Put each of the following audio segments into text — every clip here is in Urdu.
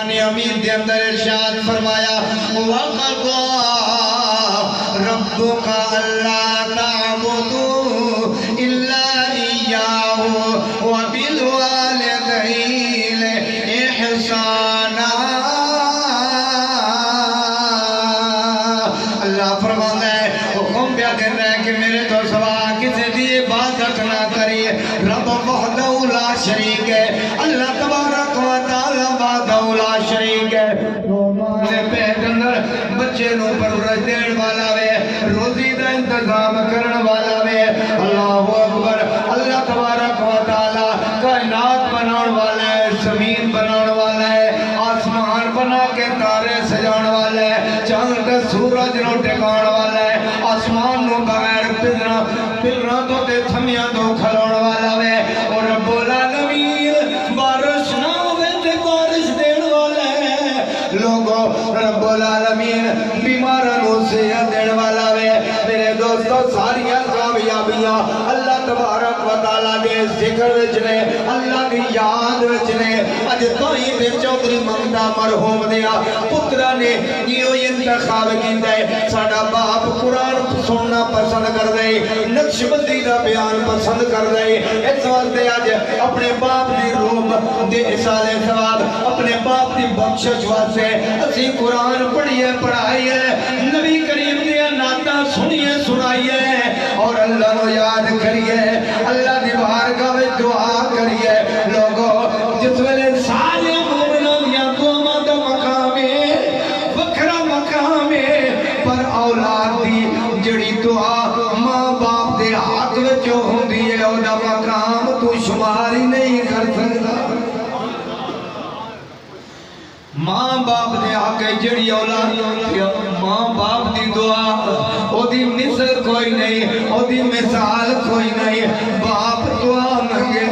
قرآن امین دے اندر ارشاد فرمایا وَقَضَى رَبُّكَ أَلَّا تَعْبُدُوا إِلَّا إِيَّاهُ وَبِالْوَالِدَيْنِ إِحْسَانًا اللہ فرماتا ہے حکم پہ دینا ہے کہ میرے تو سوا کسی دی عبادت نہ کریے رب وحدہ لا شریک ہے اللہ تبارک و تعالی وحدہ لا شریک ہے ماں پیٹ اندر بچے نو پرورش دین والا وے روزی دا انتظام کرن والا وے اللہ اکبر اللہ تبارک و تعالی کائنات بناون والا ہے زمین بناون والا ہے آسمان بنا کے تارے سجاون والا ہے چاند تے سورج نو ٹکاون والا ہے آسمان نو بغیر پلنا تو تے تھمیاں تو کھلون والا وے اور رب العالمین بارش نہ ہوئے تے بارش دین والا ہے لوگوں رب العالمین بیماراں نو صحت دین والا وے میرے دوستو ساریاں کامیابیاں اللہ تبارک و تعالی دے ذکر وچ نے اللہ دی یاد وچ نے اج توحید چودھری ممتا مرحوم دیا پترا نے یہ انتخاب کیتا ہے ساڈا باپ قرآن سننا پسند کر دے نقش بندی دا بیان پسند کر دے اس واسطے اج اپنے باپ دی روح دے اصال ثواب اپنے باپ دی بخشش واسطے اسی قرآن پڑھیے پڑھائیے نبی کریم دیا نعتاں سنیے سنائیے اور اللہ نو یاد کریے اللہ دی بارگاہ وچ دعا کریے لوگوں جس ویلے سارے مومناں دیاں دعاواں دا مقام ہے وکھرا مقام ہے پر اولاد دی جڑی دعا ماں باپ دے حق وچ ہوندی ہے او دا مقام تو شمار ہی نہیں کر سکدا ماں باپ دے آگے جڑی اولاد ماں باپ دی دعا او دی مثل کوئی نہیں او دی مثال کوئی نہیں باپ دعا مانگے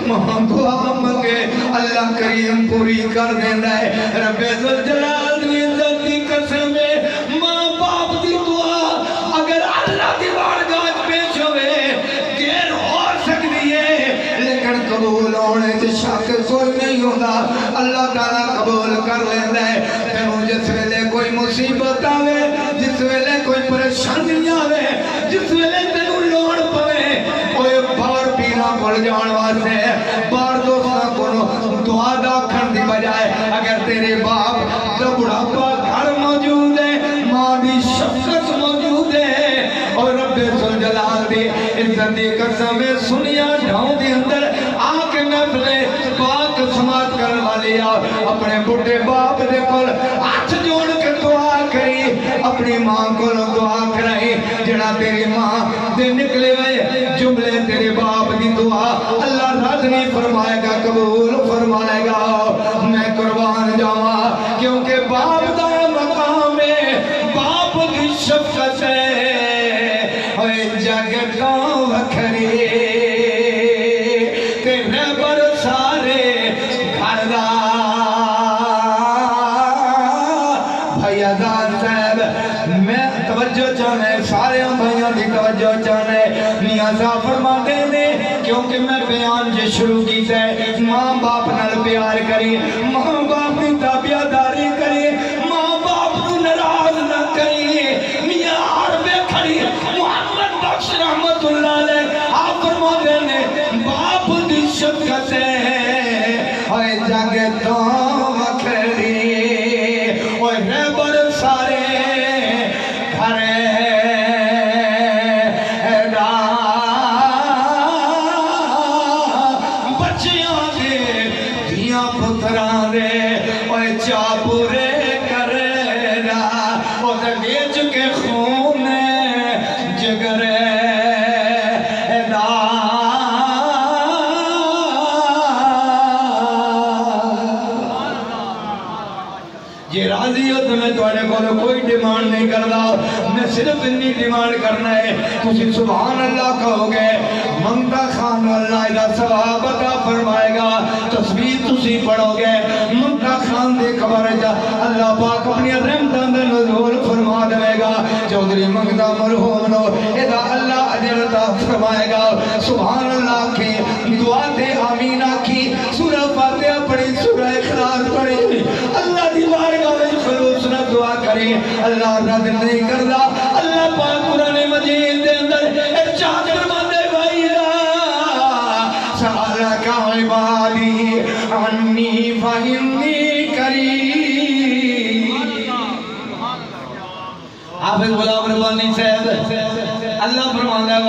ماں دعا مانگے اللہ کریم پوری کر دینا ہے رب ذوالجلال دی عزت دی قسم ہے ماں باپ دی دعا اگر اللہ دی بارگاہ پیش ہوئے دیر ہو سکتی ہے لیکن قبول ہونے سے شک کوئی نہیں ہوتا اللہ تعالیٰ قبول کر لیندہ ہے تینوں جس ویلے کوئی مصیبت آوے جس ویلے کوئی پریشانی آوے جس ویلے تینوں لوڑ پوے کوئی بار پینا پڑ جان واسے بار دوستاں کو دعا داکھن دی بجائے اگر تیرے باپ دا بڑھاپا گھر موجود ہے ماں دی شفقت موجود ہے اور رب ذوالجلال دی عزت دی قسم سنیا ڈھاؤں دی اندر آکے نفلے پاک سماعت کرنے والی اپنے بڑھے باپ دے کل ہاتھ جوڑ کے دعا کری اپنی ماں کو دعا کرائی جڑا تیری ماں دے نکلے ہوئے جملے تیرے باپ دی دعا اللہ رد نہیں فرمائے گا قبول فرمائے گا میں قربان جاواں کیونکہ باپ دا مقام ہے باپ کی شفقت ہے ہوئے جگتا وکھری تیرے بر سارے گھر دا بھائی آزاد صاحب میں توجہ چاہنے سارے بھائیوں دی توجہ چاہنے میاں صاحب فرما دے دے کیونکہ میں بیان جو شروع کی سے ماں باپ نال پیار کری ماں باپ کی تابعداری کری ماں باپ کو ناراض نہ کری میاں عربے کھڑی محمد بخش رحمت اللہ علیہ آپ فرما دے نے باپ دی شفقت ہے ہوئے جاگے تو وکھری ہوئے رہبر سارے گھرے بچیاں دے دھیاں پتراں دے ہوئے چاپورے کرے را وہ دے چکے خون جگرے یہ راضی ہو تو میں توڑے کو کوئی ڈیمانڈ نہیں کرتا میں صرف اتنی ڈیمانڈ کرنا ہے تسی سبحان اللہ کہو گے ممتا خان اللہ ادھا ثواب عطا فرمائے گا تسبیح تسی پڑھو گے ممتا خان دے خبر جا اللہ پاک اپنی رحمتاں دے نزول فرما دے گا چودھری ممتا مرحوم نو ادھا اللہ اجر عطا فرمائے گا سبحان اللہ کی دعا تے آمین کی سورہ فاتحہ پڑھی سورہ اخلاص پڑھی دعائیں اللہ رد نہیں کردا اللہ پاک قرآن مجید دے اندر ارشاد فرماندے سألك عبادي عني فإني قريب حافظ غلام ربانی صاحب اللہ فرماتا ہے